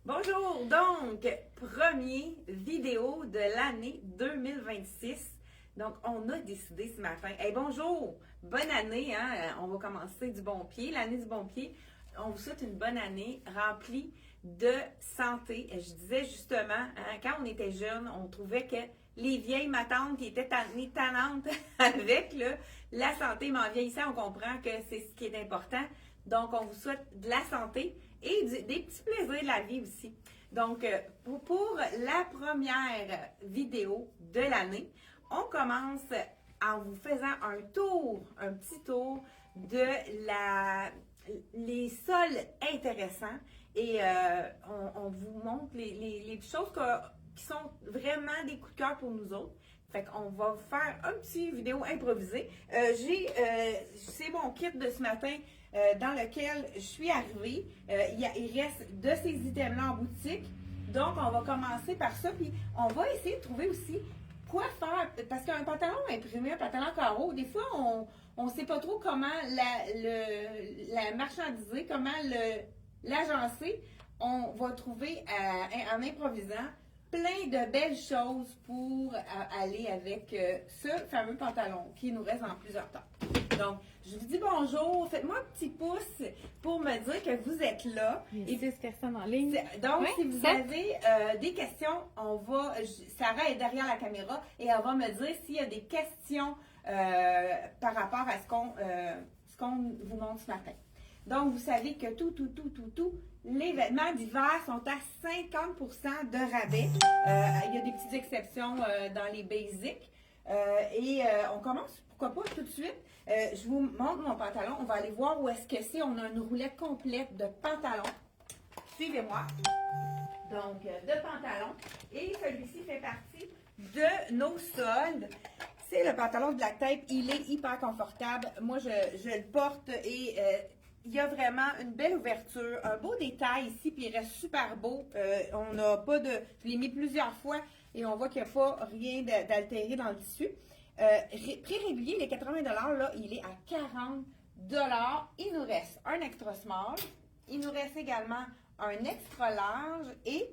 Bonjour, donc, premier vidéo de l'année 2026. Donc, on a décidé ce matin. Hey, bonjour, bonne année, hein? On va commencer du bon pied, l'année du bon pied. On vous souhaite une bonne année remplie de santé. Je disais justement, hein, quand on était jeune, on trouvait que les vieilles matantes qui étaient tannantes avec la santé, mais en vieillissant, on comprend que c'est ce qui est important. Donc, on vous souhaite de la santé et des petits plaisirs de la vie aussi. Donc, pour la première vidéo de l'année, on commence en vous faisant un petit tour de les sols intéressants et on vous montre les choses qui sont vraiment des coups de cœur pour nous autres. Fait qu'on va faire un petit vidéo improvisée. C'est mon kit de ce matin dans lequel je suis arrivée. Il reste de ces items-là en boutique. Donc, on va commencer par ça. Puis, on va essayer de trouver aussi quoi faire. Parce qu'un pantalon imprimé, un pantalon carreau, des fois, on ne sait pas trop comment la marchandiser, comment l'agencer. On va trouver en improvisant plein de belles choses pour aller avec ce fameux pantalon qui nous reste en plusieurs temps. Donc, je vous dis bonjour, faites-moi un petit pouce pour me dire que vous êtes là. Il y a 6 personnes en ligne. Donc, ouais, si vous avez des questions, Sarah est derrière la caméra et elle va me dire s'il y a des questions par rapport à ce qu'on vous montre ce matin. Donc, vous savez que les vêtements d'hiver sont à 50% de rabais. Il y a des petites exceptions dans les basics. On commence, pourquoi pas, tout de suite. Je vous montre mon pantalon. On va aller voir où est-ce que c'est. On a une roulette complète de pantalon. Suivez-moi. Donc, de pantalon. Et celui-ci fait partie de nos soldes. C'est le pantalon de Black Tape. Il est hyper confortable. Moi, je le porte et il y a vraiment une belle ouverture, un beau détail ici, puis il reste super beau. On n'a pas de... Je l'ai mis plusieurs fois et on voit qu'il n'y a pas rien d'altéré dans le tissu. Prix régulier, les 80 là, il est à 40 Il nous reste un extra small. Il nous reste également un extra large et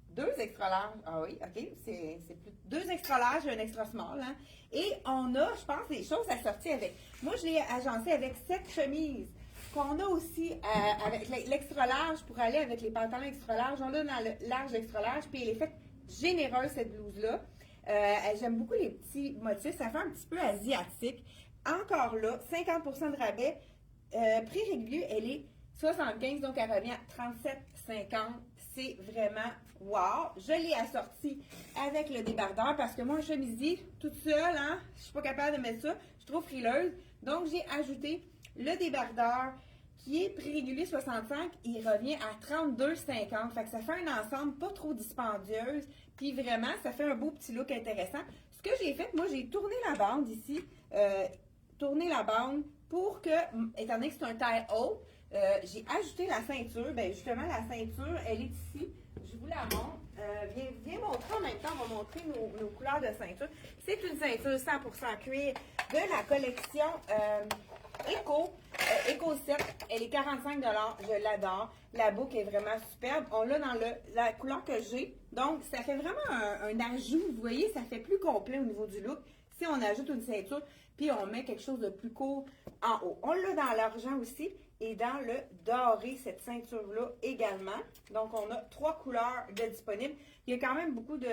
2 extra larges. Ah oui, OK. C'est plus 2 extra larges et un extra small. Hein? Et on a, je pense, des choses assorties avec. Moi, je l'ai agencé avec 7 chemises. Qu'on a aussi avec l'extra large pour aller avec les pantalons extra larges. On l'a dans le large extra large. Puis elle est faite généreuse, cette blouse-là. J'aime beaucoup les petits motifs. Ça fait un petit peu asiatique. Encore là, 50% de rabais. Prix régulier, elle est 75, donc elle revient à 37,50. C'est vraiment wow. Je l'ai assorti avec le débardeur parce que moi, un chemisier, toute seule, hein, je suis pas capable de mettre ça. Je suis trop frileuse. Donc, j'ai ajouté le débardeur qui est prix régulier 65, il revient à 32,50. Fait que ça fait un ensemble pas trop dispendieuse. Puis vraiment, ça fait un beau petit look intéressant. Ce que j'ai fait, moi, j'ai tourné la bande ici. Tourné la bande pour que, étant donné que c'est un taille haut, j'ai ajouté la ceinture. Bien, justement, la ceinture, elle est ici. Je vous la montre. Viens montrer en même temps. On va montrer nos couleurs de ceinture. C'est une ceinture 100% cuir de la collection Eco 7. Elle est 45 Je l'adore. La boucle est vraiment superbe. On l'a dans la couleur que j'ai. Donc, ça fait vraiment un ajout. Vous voyez, ça fait plus complet au niveau du look. Si on ajoute une ceinture, puis on met quelque chose de plus court en haut. On l'a dans l'argent aussi et dans le doré, cette ceinture-là également. Donc, on a 3 couleurs de disponibles. Il y a quand même beaucoup de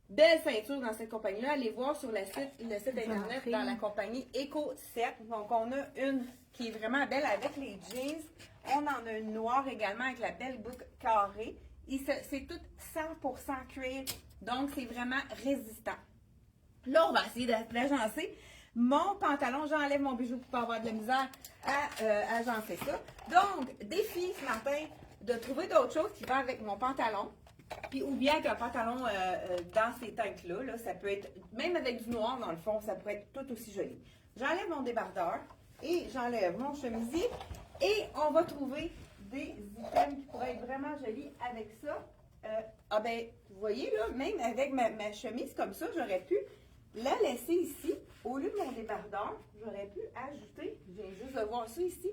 belles ceintures dans cette compagnie-là. Allez voir sur le site internet dans la compagnie Eco 7. Donc, on a une qui est vraiment belle avec les jeans. On en a une noire également avec la belle boucle carrée. C'est tout 100% cuir. Donc, c'est vraiment résistant. Là, on va essayer d'agencer mon pantalon. J'enlève mon bijou pour pas avoir de la misère à agencer ça. Donc, défi ce matin de trouver d'autres choses qui vont avec mon pantalon. Puis, ou bien qu'un pantalon dans ces teintes-là, là, ça peut être, même avec du noir dans le fond, ça pourrait être tout aussi joli. J'enlève mon débardeur et j'enlève mon chemisier et on va trouver des items qui pourraient être vraiment jolis avec ça. Vous voyez là, même avec ma chemise comme ça, j'aurais pu la laisser ici. Au lieu de mon débardeur, j'aurais pu ajouter, je viens juste de voir ça ici.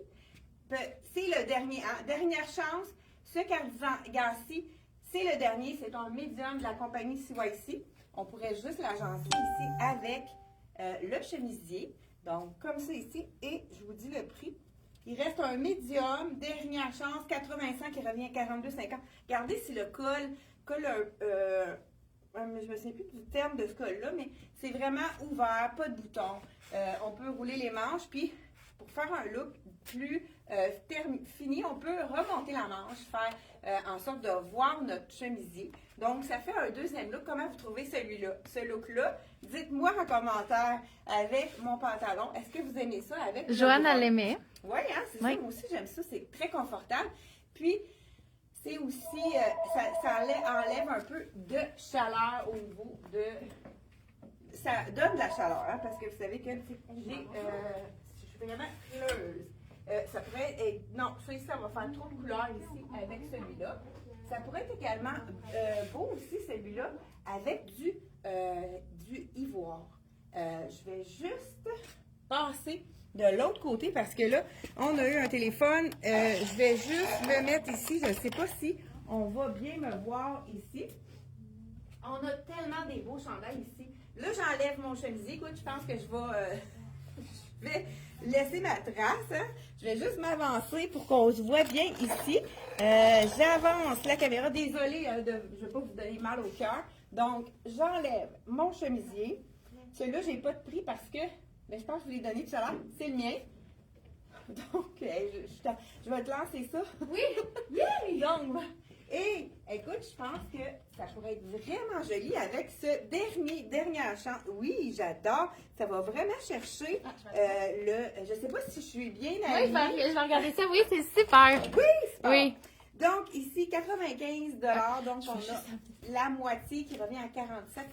C'est le dernière chance. Ce cardigan-ci, c'est le dernier, c'est un médium de la compagnie CYC. On pourrait juste l'agencer ici avec le chemisier. Donc, comme ça ici, et je vous dis le prix. Il reste un médium, dernière chance, 85 qui revient à 42,50. Regardez si le col je ne me souviens plus du terme de ce col-là, mais c'est vraiment ouvert, pas de bouton. On peut rouler les manches, puis pour faire un look plus fini, on peut remonter la manche, faire en sorte de voir notre chemisier. Donc, ça fait un deuxième look. Comment vous trouvez celui-là? Ce look-là, dites-moi en commentaire avec mon pantalon. Est-ce que vous aimez ça avec Joanne, elle l'aimait. Oui, hein, c'est ça. Moi aussi, j'aime ça. C'est très confortable. Puis, c'est aussi, ça enlève un peu de chaleur au niveau de... Ça donne de la chaleur, hein, parce que vous savez que je suis vraiment frileuse. Ça pourrait être... Non, ça va faire trop de couleurs ici avec celui-là. Ça pourrait être également beau aussi, celui-là, avec du ivoire. Je vais juste passer de l'autre côté parce que là, on a eu un téléphone. Je vais juste le mettre ici. Je ne sais pas si on va bien me voir ici. On a tellement des beaux chandails ici. Là, j'enlève mon chemisier. Écoute, je pense que je vais laisser ma trace. Hein. Je vais juste m'avancer pour qu'on se voit bien ici. J'avance la caméra. Désolée, je ne vais pas vous donner mal au cœur. Donc, j'enlève mon chemisier. Celui-là, je n'ai pas de prix parce que, je pense que je vous l'ai donné tout à l'heure. C'est le mien. Donc, je vais te lancer ça. Oui! Yeah! Donc, et écoute, je pense que ça pourrait être vraiment joli avec ce dernier chant. Oui, j'adore. Ça va vraiment chercher je ne sais pas si je suis bien alignée. Oui, je vais regarder ça. Oui, c'est super. Oui, super. Oui. Donc, ici, 95 $. Donc, on a la moitié qui revient à 47,50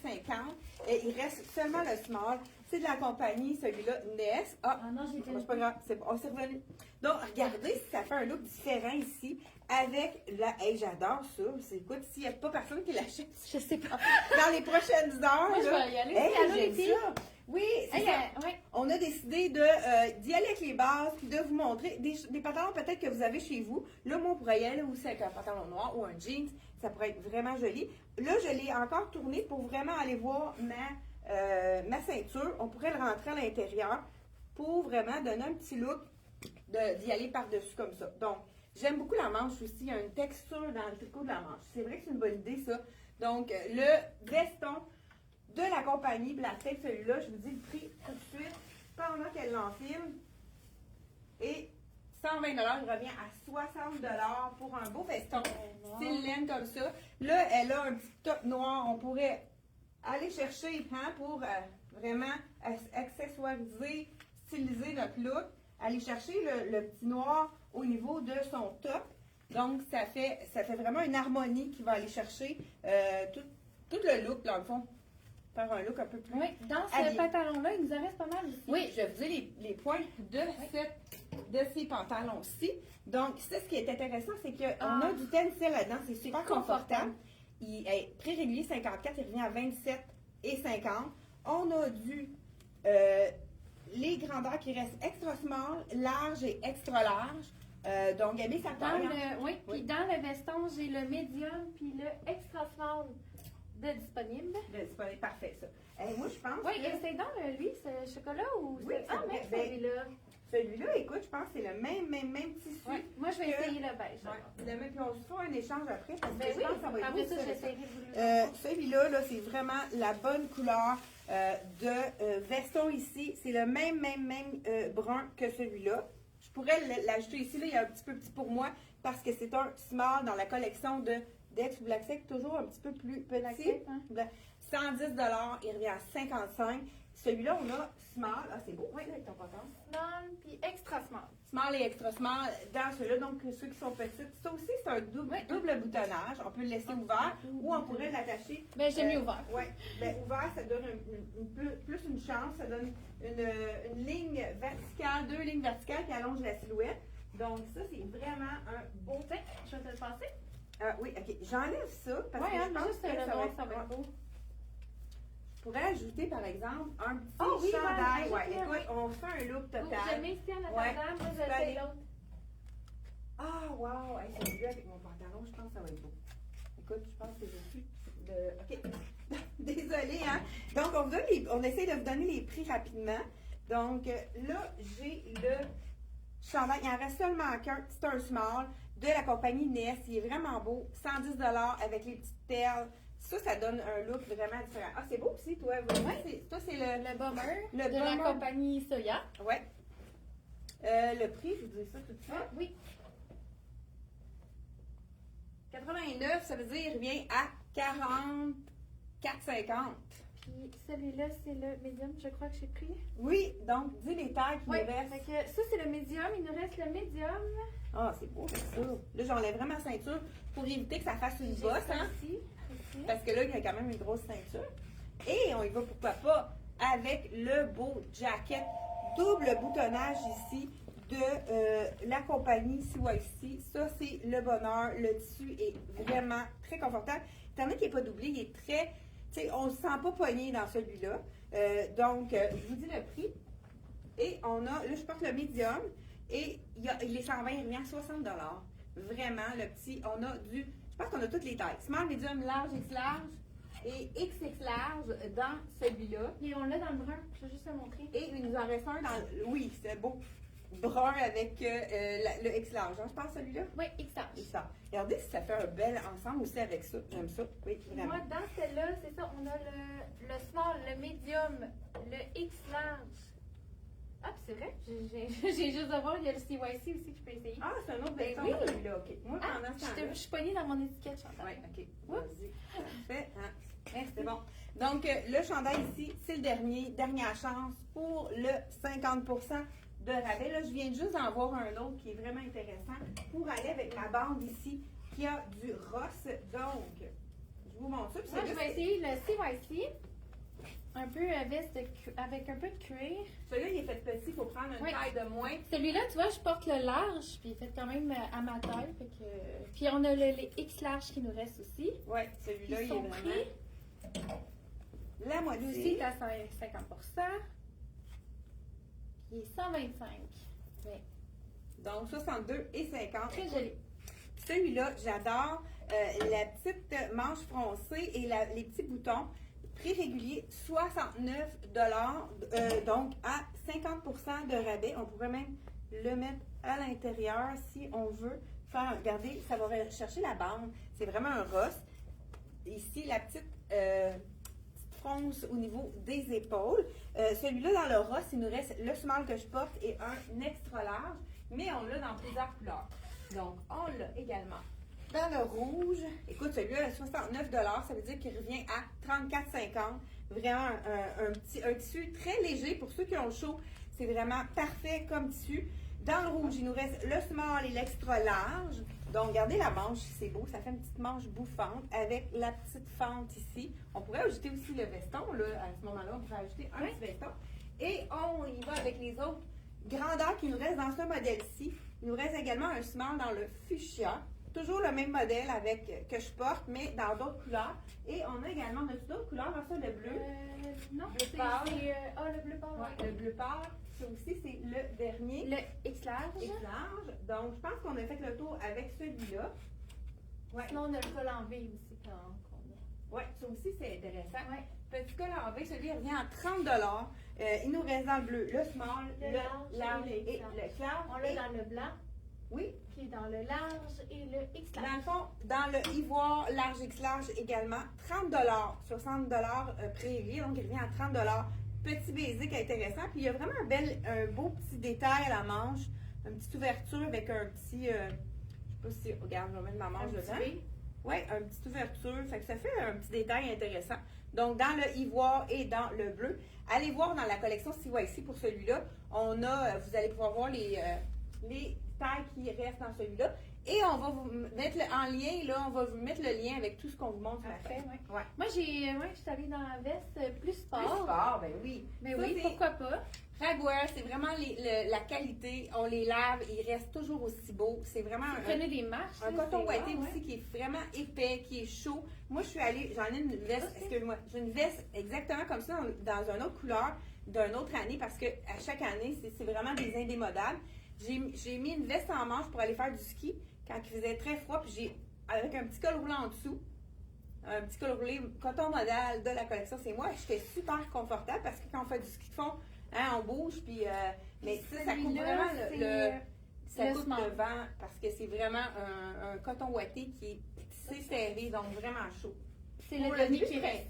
$. Et il reste seulement le small. C'est de la compagnie, celui-là, Ness. Ah, non, j'ai c'est pas grave. C'est bon, on s'est revenu. Donc, regardez si ça fait un look différent ici. Avec la... Hey, j'adore ça. Écoute, s'il n'y a pas personne qui l'achète, je sais pas. Dans les prochaines heures. Moi, je vais y aller. Hey, j'aime ça. Oui, c'est ça. Ouais. On a décidé d'y aller avec les bases puis de vous montrer des pantalons peut-être que vous avez chez vous. Là, moi, on pourrait y aller aussi avec un pantalon noir ou un jeans. Ça pourrait être vraiment joli. Là, je l'ai encore tourné pour vraiment aller voir ma ceinture. On pourrait le rentrer à l'intérieur pour vraiment donner un petit look d'y aller par-dessus comme ça. Donc, j'aime beaucoup la manche aussi. Il y a une texture dans le tricot de la manche. C'est vrai que c'est une bonne idée, ça. Donc, le veston de la compagnie Blacktape, celui-là, je vous dis le prix tout de suite pendant qu'elle l'enfile. Et 120 $, il revient à 60 $ pour un beau veston, style laine comme ça. Là, elle a un petit top noir. On pourrait aller chercher pour vraiment accessoiriser, styliser notre look. Aller chercher le petit noir au niveau de son top. Donc, ça fait vraiment une harmonie qui va aller chercher tout le look, dans le fond. Faire un look un peu plus. Oui, dans ce pantalon-là, il nous en reste pas mal ici. Oui, je vais vous dire les points de ces pantalons-ci. Donc, ça, ce qui est intéressant, c'est qu'on a du tencel là-dedans. C'est super confortable. Il est prix régulier 54, il revient à 27,50 $. On a les grandeurs qui restent extra small, large et extra large. Donc, Gabi, ça parle. Oui, puis dans le veston, j'ai le medium puis le extra small de disponible. Parfait, ça. Moi, je pense que... c'est dans lui, ce chocolat ou... Oui, mais celui-là. Celui-là, écoute, je pense que c'est le même tissu. Oui, moi, je vais essayer le beige. Ouais. Puis on se fera un échange après parce que je oui, pense que ça va être après beau, ça, j'essaierai. Celui-là, là, c'est vraiment la bonne couleur de veston ici. C'est le même brun que celui-là. Je pourrais l'ajouter ici. Là, il est un petit peu petit pour moi parce que c'est un small dans la collection de Dex Blacktape, toujours un petit peu plus petit. 110 $, il revient à 55 $. Celui-là, on a small. Ah, c'est beau. Oui, là, avec ton pantalon. Small puis extra small. Small et extra small dans ceux-là. Donc, ceux qui sont petits. Ça aussi, c'est un double boutonnage. On peut le laisser ouvert ou on pourrait l'attacher. Ben, j'ai mis ouvert. Oui. Ben, ouvert, ça donne plus une chance. Ça donne une ligne verticale, 2 lignes verticales qui allongent la silhouette. Donc, ça, c'est vraiment un beau. Tiens, je vais te le passer. Oui, OK. J'enlève ça parce que je pense juste que le noir, ça va être beau. Je pourrais ajouter, par exemple, un petit chandail. Écoute, on fait un look total. Je mets ici en attendant, moi, j'essaie l'autre. Ah, wow! Hey, celui-là avec mon pantalon, je pense que ça va être beau. Écoute, je pense que j'ai plus de. OK. Désolée, hein? Donc, on essaie de vous donner les prix rapidement. Donc, là, j'ai le chandail. Il en reste seulement qu'un. C'est un small de la compagnie Ness. Il est vraiment beau. 110 avec les petites perles. Ça donne un look vraiment différent. Ah, c'est beau aussi, toi. Ouais. Toi, c'est le bomber le de la bomber. compagnie Soya. Ouais. Le prix, je vous dis ça tout de suite. Ah, oui. 89, ça veut dire il vient à 44,50. Puis celui-là, c'est le médium, je crois que j'ai pris. Oui, donc dis les tailles qui Oui, nous restent. fait que ça, c'est le médium. Il nous reste le médium. Ah, c'est beau, c'est ça. Là, j'enlève vraiment ma ceinture pour éviter que ça fasse une J'ai bosse, ça hein? ici. Parce que là, il y a quand même une grosse ceinture. Et on y va, pourquoi pas, avec le beau jacket double boutonnage ici de la compagnie CYC. Ça, c'est le bonheur. Le tissu est vraiment très confortable. Étant donné qu'il n'est pas doublé, il est très... Tu sais, on ne se sent pas poigné dans celui-là. Donc, je vous dis le prix. Et on a... Là, je porte le médium. Et il est 120, il revient à 60 $. Vraiment, le petit. On a du... Je pense qu'on a toutes les tailles. Small, medium, large, X large et XX large dans celui-là. Et on l'a dans le brun. Je vais juste le montrer. Et il nous en reste un dans... Oui, c'est beau. Brun avec le X large. Hein, je pense celui-là? Oui, X large. C'est ça. Regardez si ça fait un bel ensemble aussi avec ça. J'aime ça. Oui, vraiment. Moi, dans celle-là, c'est ça. On a le small, le medium, le X large. Ah, puis c'est vrai. J'ai juste de voir, il y a le CYC aussi que je peux essayer. Ah, c'est un autre Ben version oui. celui-là. OK. Moi, pendant ce temps-là... Je suis poignée dans mon étiquette, Chantal. Oui, OK. Vas-y. Parfait. Hein? C'est bon. Donc, le chandail ici, c'est le dernière chance pour le 50 de rabais. Là, je viens juste d'en voir un autre qui est vraiment intéressant pour aller avec ma bande ici qui a du Ross. Donc, je vous montre ça. Puis Moi, je celui-là, vais essayer le CYC. Un peu veste avec un peu de cuir. celui-là, il est fait petit. Il faut prendre une Oui. taille de moins. Celui-là, tu vois, je porte le large, puis il est fait quand même à ma taille. Fait que... Puis on a les X large qui nous restent aussi. Oui, celui-là, il est Ils sont vraiment pris. la Lui moitié. aussi, il est à 50 il est 125. Ouais. Donc, 62 et 50. Très joli. Celui-là, j'adore. La petite manche froncée et les petits boutons. Prix régulier, 69 donc à 50 de rabais. On pourrait même le mettre à l'intérieur si on veut faire. Regardez, ça va chercher la bande. C'est vraiment un Ross. Ici, la petite fronce au niveau des épaules. Celui-là, dans le Ross, il nous reste le small que je porte et un extra large, mais on l'a dans plusieurs couleurs. Donc, on l'a également dans le rouge. Écoute, celui-là, à 69 ça veut dire qu'il revient à 34,50 Vraiment un tissu très léger pour ceux qui ont chaud. C'est vraiment parfait comme tissu. Dans le rouge, il nous reste le small et l'extra large. Donc, regardez la manche, c'est beau. Ça fait une petite manche bouffante avec la petite fente ici. On pourrait ajouter aussi le veston. Là, à ce moment-là, on pourrait ajouter un petit veston. Et on y va avec les autres grandeurs qui nous restent dans ce modèle-ci. Il nous reste également un small dans le fuchsia. Toujours le même modèle que je porte, mais dans d'autres couleurs. Et on a également d'autres couleurs. Ça, le bleu. Non, Bleu c'est pâle. le bleu pâle. Ouais, le bleu pâle. Ça aussi, c'est le dernier. Le X large. X large. Donc, je pense qu'on a fait le tour avec celui-là. Ouais. Sinon, on a le col enlevé aussi quand on a. Oui, ça aussi, c'est intéressant. Ouais. Petit col enlevé, celui revient à 30 il nous reste dans le bleu, le small, le large et le clair. On l'a dans le blanc, Oui. puis dans le large et le X large. Dans le fond, dans le ivoire large X large également, 30 60 prix régulier, donc il revient à 30 Petit basic intéressant. Puis il y a vraiment un beau petit détail à la manche, une petite ouverture avec un petit, je sais pas si, regarde, je vais mettre ma manche dedans. Oui, une petite ouverture, fait que ça fait un petit détail intéressant. Donc, dans le ivoire et dans le bleu. Allez voir dans la collection CYC pour celui-là. On a, vous allez pouvoir voir les tailles qui restent dans celui-là. Et on va vous mettre en lien, là, on va vous mettre le lien avec tout ce qu'on vous montre sur la Parfait, fête. ouais. Moi, je suis allée dans la veste plus sport. Plus sport, ben oui. Mais Ça, oui, c'est pourquoi pas. Ragwear, c'est vraiment la qualité. On les lave, ils restent toujours aussi beaux. C'est vraiment Prenez des marches. un là, coton c'est ouaté bon, aussi qui est vraiment épais, qui est chaud. Moi, je suis allée, j'en ai une veste, Ok. excuse-moi, j'ai une veste exactement comme ça dans une autre couleur, d'une autre année, parce que à chaque année, c'est vraiment des indémodables. J'ai mis une veste en manche pour aller faire du ski quand il faisait très froid, puis j'ai, avec un petit col roulant en dessous, un petit col roulé coton modal de la collection, c'est moi. J'étais super confortable parce que quand on fait du ski de fond, hein, on bouge, puis mais ça coupe vraiment ça coupe le vent parce que c'est vraiment un coton ouaté qui est tissé serré, donc vraiment chaud. C'est le demi qui reste.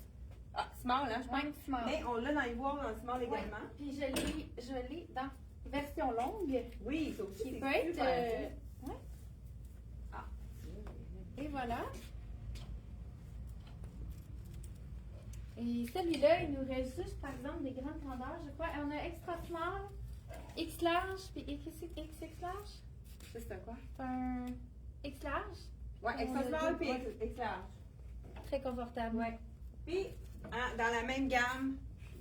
Ah, small, hein, je pense. Ouais, small. Mais on l'a dans les bois, dans le small également. Ouais. Puis je l'ai dans version longue. Oui, ça aussi, Qui c'est peut être. super Ouais. Ah. Et voilà. Et celui-là, il nous reste juste, par exemple, des grandes grandeurs, je crois. On a extra small, X large, puis XX large. Ça, c'est un quoi? C'est un X large. Ouais, extra small puis extra large. Très confortable. Ouais. Puis, hein, dans la même gamme,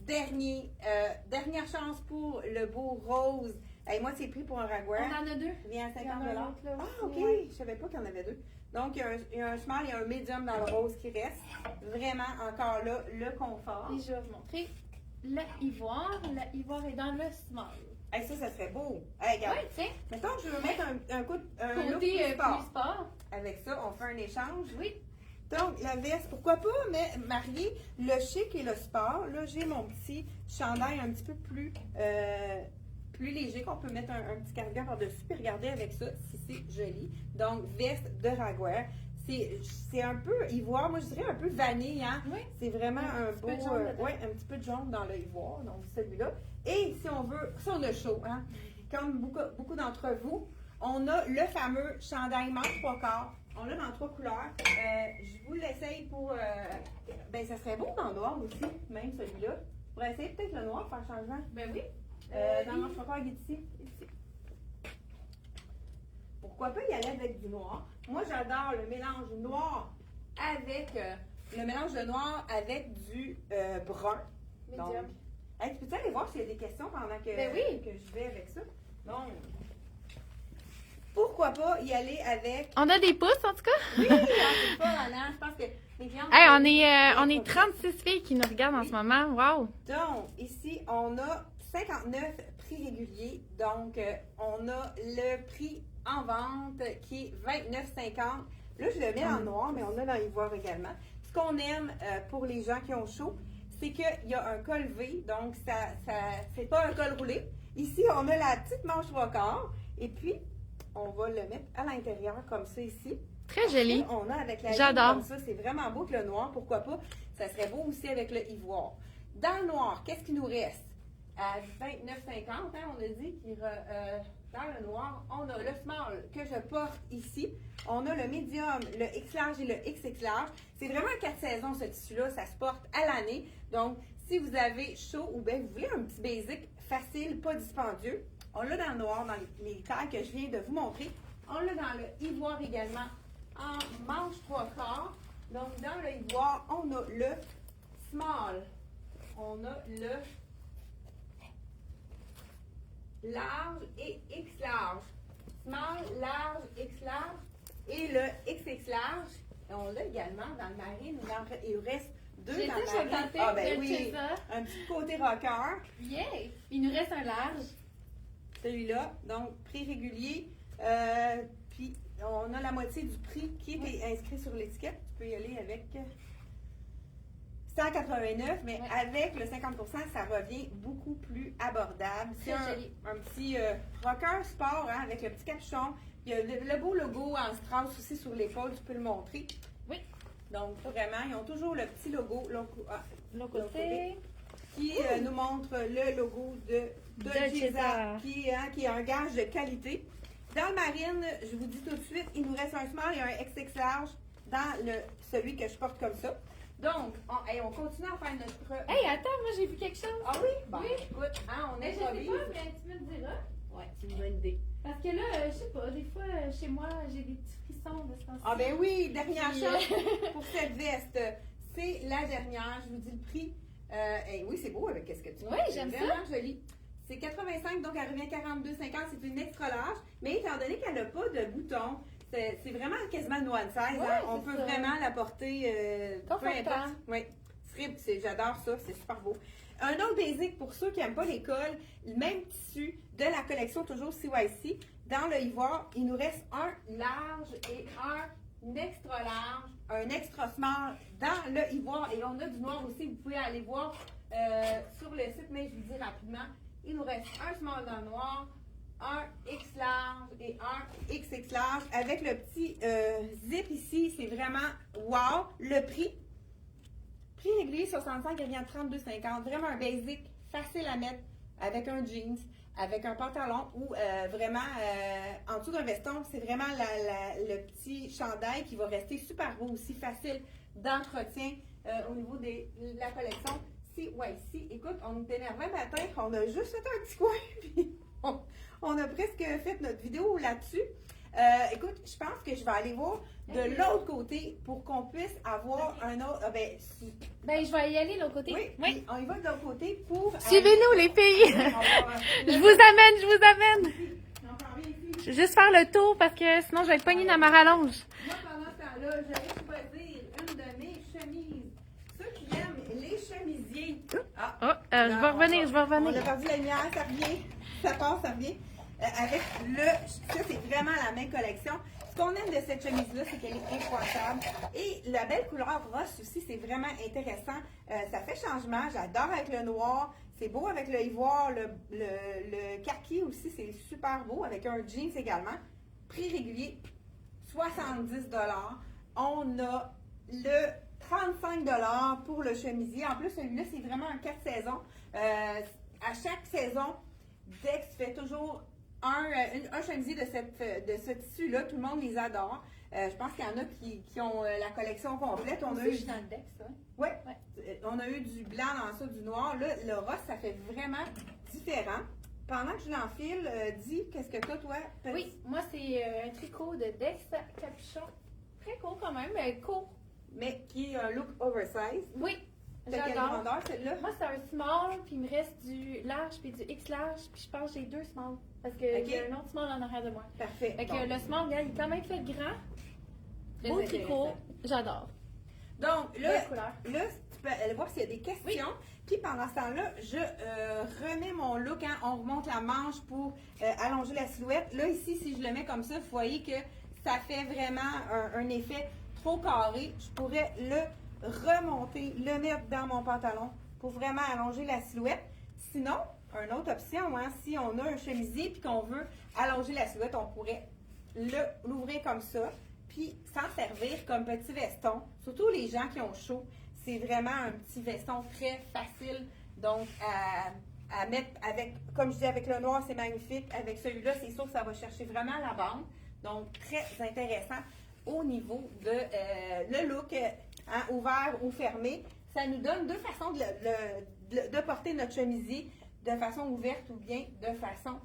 dernière chance pour le beau rose. Hey, moi, c'est pris pour un ragwear. On en a deux. Il vient à 50 Il y en a un autre, là, Ah, aussi, OK. ouais. Je savais pas qu'il y en avait deux. Donc, il y a un small et un medium dans le rose qui reste. Vraiment, encore là, le confort. Et je vais vous montrer le ivoire. Le ivoire est dans le small. Hey, ça serait beau. Hey, regarde. Oui, tiens. Mettons que je veux mettre un look Côté plus sport. plus sport. Avec ça, on fait un échange. Oui. Donc, la veste, pourquoi pas, mais marier le chic et le sport. Là, j'ai mon petit chandail un petit peu plus léger qu'on peut mettre un petit cardigan par-dessus. Puis regardez avec ça, si c'est joli. Donc, veste de ragwear. C'est un peu ivoire, moi je dirais un peu vanille, hein? Oui. C'est vraiment un petit beau, peu de jaune dedans. un petit peu de jaune dans le ivoire, donc celui-là. Et si on a chaud, hein? Comme beaucoup d'entre vous, on a le fameux chandail manche 3/4. On l'a dans 3 couleurs. Je vous l'essaye pour, ben ça serait beau dans le noir aussi, même celui-là. Je pourrais essayer peut-être le noir, faire changement. Ben oui. Dans le manche 3/4, il est ici. Pourquoi pas y aller avec du noir? Moi, j'adore le mélange noir avec le mélange de noir avec du brun. Donc, Médium. hey, tu peux aller voir s'il y a des questions pendant que, Ben oui. que je vais avec ça? Donc, pourquoi pas y aller avec. On a des pouces, en tout cas. Oui, c'est pas Anna. Je pense que les clients. Hey, on est 36 filles qui nous regardent en ce moment. Wow! Donc, ici, on a 59 prix réguliers. Donc, on a le prix en vente qui est 29,50. Là, je le mets en noir, mais on a dans l'ivoire également. Ce qu'on aime pour les gens qui ont chaud, c'est qu'il y a un col V, donc c'est pas un col roulé. Ici, on a la petite manche 3/4, et puis on va le mettre à l'intérieur comme ça ici. Très joli. Et on a avec la ligne J'adore. comme ça, c'est vraiment beau que le noir, pourquoi pas. Ça serait beau aussi avec le ivoire. Dans le noir, qu'est-ce qui nous reste? À 29,50, hein, on a dit dans le noir, on a le small que je porte ici. On a le medium, le X large et le XX large. C'est vraiment 4 saisons ce tissu-là, ça se porte à l'année. Donc, si vous avez chaud ou bien vous voulez un petit basic facile, pas dispendieux, on l'a dans le noir, dans les tailles que je viens de vous montrer. On l'a dans le ivoire également, en manche 3/4. Donc, dans le ivoire, on a le small. On a le large et X large. Small, large, X large et le XX large. Et on l'a également dans le marine. Il reste 2 dans le marine. Ah ben oui, un petit côté rocker. Yeah! Il nous reste un large. Celui-là, donc prix régulier. Puis on a la moitié du prix qui est inscrit sur l'étiquette. Tu peux y aller avec 189, mais avec le 50%, ça revient beaucoup plus abordable. C'est un petit rocker sport, hein, avec le petit capuchon. Il y a le beau logo en strass aussi sur l'épaule, tu peux le montrer. Oui. Donc vraiment, ils ont toujours le petit logo, L'autre côté. qui nous montre le logo de Cesar, qui est un gage de qualité. Dans le marine, je vous dis tout de suite, il nous reste un small et un XX large dans celui que je porte comme ça. Donc, on continue à faire notre... Hey, attends, moi j'ai vu quelque chose. Ah oui? Bon, Oui. écoute, hein, on Mais est je sais pas, mais tu me le diras. Ouais, c'est une bonne idée. Parce que là, je sais pas, des fois, chez moi, j'ai des petits frissons de ce temps-ci. Ah ben oui, dernière Puis, chose pour cette veste. C'est la dernière, je vous dis le prix. Oui, c'est beau avec ce que tu Oui, j'aime ça. C'est vraiment joli. C'est 85, donc elle revient à 42,50. C'est une extra large. Mais étant donné qu'elle n'a pas de bouton, c'est vraiment quasiment une one size. Ouais, hein. On c'est peut ça. vraiment la porter peu Confortable. importe. Oui, j'adore ça, c'est super beau. Un autre basic pour ceux qui n'aiment pas l'école, le même tissu de la collection toujours CYC. Dans le ivoire, il nous reste un large et un extra large, un extra small dans le ivoire. Et on a du noir aussi, vous pouvez aller voir sur le site, mais je vous dis rapidement, il nous reste un small dans le noir, un X large et un XX large. Avec le petit zip ici, c'est vraiment wow. Le prix régulier 65, il vient de 32,50. Vraiment un basic, facile à mettre avec un jeans, avec un pantalon ou vraiment en dessous d'un veston. C'est vraiment le petit chandail qui va rester super beau aussi, facile d'entretien au niveau de la collection CYC. Écoute, on est énervé matin, on a juste fait un petit coin, puis on a presque fait notre vidéo là-dessus. Écoute, je pense que je vais aller voir de l'autre côté pour qu'on puisse avoir un autre. Ben, je vais y aller de l'autre côté. Oui. On y va de l'autre côté pour. Suivez-nous, les filles! Je vous amène! Je vais juste faire le tour parce que sinon je vais être poignée dans ma rallonge. Moi, pendant ce temps-là, je vais choisir une de mes chemises. Ceux qui aiment les chemisiers. Je vais revenir. On a perdu la lumière, ça revient. Ça passe, ça revient. Avec ça, c'est vraiment la même collection. Ce qu'on aime de cette chemise-là, c'est qu'elle est incroyable. Et la belle couleur rose aussi, c'est vraiment intéressant. Ça fait changement. J'adore avec le noir. C'est beau avec le ivoire. Le kaki aussi, c'est super beau. Avec un jeans également. Prix régulier, 70 $. On a le 35 $ pour le chemisier. En plus, celui-là, c'est vraiment un 4 saisons. À chaque saison, Dex fait toujours un chemisier de ce tissu-là. Tout le monde les adore. Je pense qu'il y en a qui ont la collection complète. On a eu dans le Dex, ça. Oui. On a eu du blanc dans ça, du noir. Là, le rose, ça fait vraiment différent. Pendant que je l'enfile, dis, qu'est-ce que toi? Oui, moi, c'est un tricot de Dex capuchon. Très court quand même, mais court. Mais qui est un look oversize. Oui, de quelle j'adore. grandeur, celle-là? Moi, c'est un small, puis il me reste du large puis du X large, puis je pense que j'ai 2 small. Parce que j'ai un autre small en arrière de moi. Parfait. Fait que le small, regarde, il est quand même fait grand. Beau tricot, j'adore. Donc, là, tu peux aller voir s'il y a des questions. Oui. Puis pendant ce temps-là, je remets mon look. Hein. On remonte la manche pour allonger la silhouette. Là, ici, si je le mets comme ça, vous voyez que ça fait vraiment un effet trop carré. Je pourrais le remonter, le mettre dans mon pantalon pour vraiment allonger la silhouette. Sinon, une autre option, hein, si on a un chemisier et qu'on veut allonger la silhouette, on pourrait l'ouvrir comme ça, puis s'en servir comme petit veston. Surtout les gens qui ont chaud, c'est vraiment un petit veston très facile. Donc, à mettre avec, comme je dis, avec le noir, c'est magnifique. Avec celui-là, c'est sûr que ça va chercher vraiment la bande. Donc, très intéressant au niveau de le look, hein, ouvert ou fermé. Ça nous donne deux façons de porter notre chemisier, de façon ouverte ou bien de façon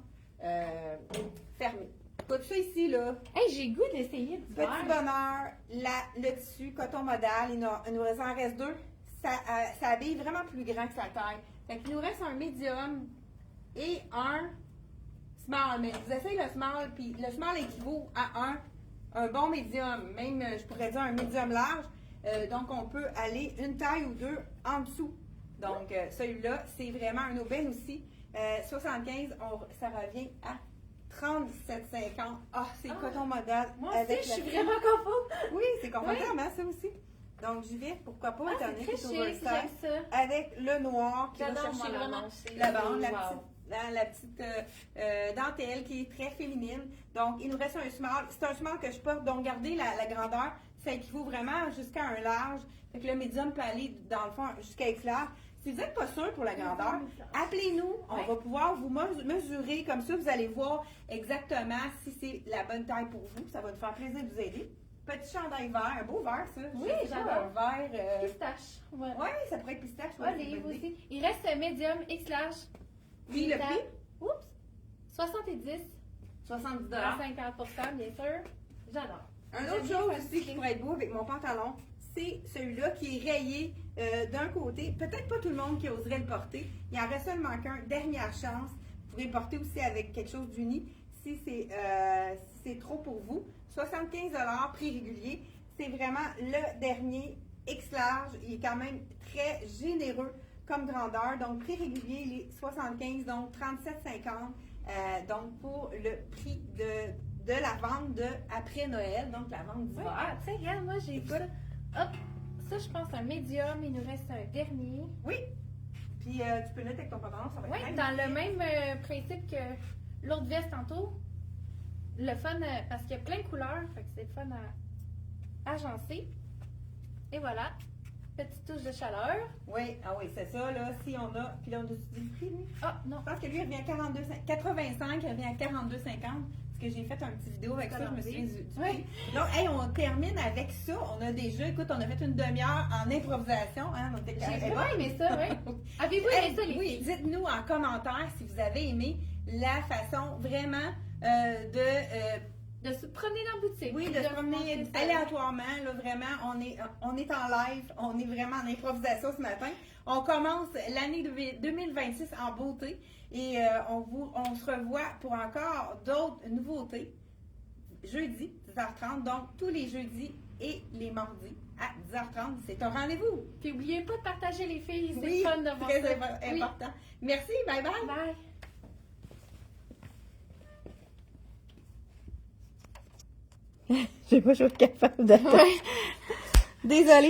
fermée. Écoute, ça ici, là. Hey, j'ai le goût d'essayer du vert. Petit bonheur, le tissu, coton modal, il nous en reste deux. Ça habille vraiment plus grand que sa taille. Fait qu'il nous reste un medium et un small. Mais vous essayez le small, puis le small équivaut à un bon medium. Même, je pourrais dire un medium large. Donc, on peut aller une taille ou deux en dessous. Donc, celui-là, c'est vraiment un aubaine aussi. 75, ça revient à 37,50. Ah, c'est coton modal. Moi aussi, je suis vraiment confortable. Oui, c'est confortable, hein, ça aussi. Donc, j'y vais, pourquoi pas, étant donné que c'est oversize, j'aime ça. avec le noir qui va chercher vraiment la bande, la petite dentelle qui est très féminine. Donc, il nous reste un small. C'est un small que je porte, donc regardez la grandeur. Ça équivaut vraiment jusqu'à un large. Fait que le médium peut aller, dans le fond, jusqu'à X large. Si vous n'êtes pas sûr pour la grandeur, appelez-nous. On va pouvoir vous mesurer. Comme ça, vous allez voir exactement si c'est la bonne taille pour vous. Ça va nous faire plaisir de vous aider. Petit chandail vert, un beau vert, ça. Oui, j'adore. Un vert. Pistache. Oui, ça pourrait être pistache. Ouais, les livres aussi. Il reste médium, X large. Puis le prix? Oups! 70. 70 $. 50%, bien sûr. J'adore. Un autre chose aussi qui pourrait être beau avec mon pantalon, c'est celui-là qui est rayé d'un côté. Peut-être pas tout le monde qui oserait le porter. Il en reste seulement qu'un. Dernière chance. Vous pourrez le porter aussi avec quelque chose d'uni si c'est trop pour vous. 75 $, prix régulier. C'est vraiment le dernier X large. Il est quand même très généreux comme grandeur. Donc, prix régulier, il est 75, donc 37,50. donc pour le prix de la vente de après Noël, donc la vente Ouais, d'hiver. tu sais, regarde, moi j'ai pas. Hop, ça je pense un médium, il nous reste un dernier. Oui. Puis tu peux mettre avec ton pantalon, ça va Oui, être bien. dans le même principe que l'autre veste tantôt. Le fun, parce qu'il y a plein de couleurs, fait que c'est le fun à agencer. Et voilà, petite touche de chaleur. Oui, ah oui, c'est ça, là. Si on a. Puis là, on a dit le prix, lui. Ah, non. Je pense que lui, il revient à 85, il revient à 42,50. Parce que j'ai fait un petit vidéo avec ça, je me souviens du Oui. prix. Donc, hey, on termine avec ça. On a déjà, écoute, on a fait une demi-heure en improvisation. Hein, on était J'ai eh vraiment ben, aimé ça, oui. Avez-vous hey, aimé ça, les oui, filles? dites-nous en commentaire si vous avez aimé la façon vraiment De se promener dans la boutique. oui, de se promener montrer ça. aléatoirement, là, vraiment, on est en live, on est vraiment en improvisation ce matin. On commence l'année 2026 en beauté et on se revoit pour encore d'autres nouveautés. Jeudi, 10h30, donc tous les jeudis et les mardis à 10h30. C'est un rendez-vous. Puis n'oubliez pas de partager les filles, c'est Oui, le fun de voir très ça. Oui. important. Merci, bye bye. Bye. J'ai pas été capable de. Ouais. Désolée.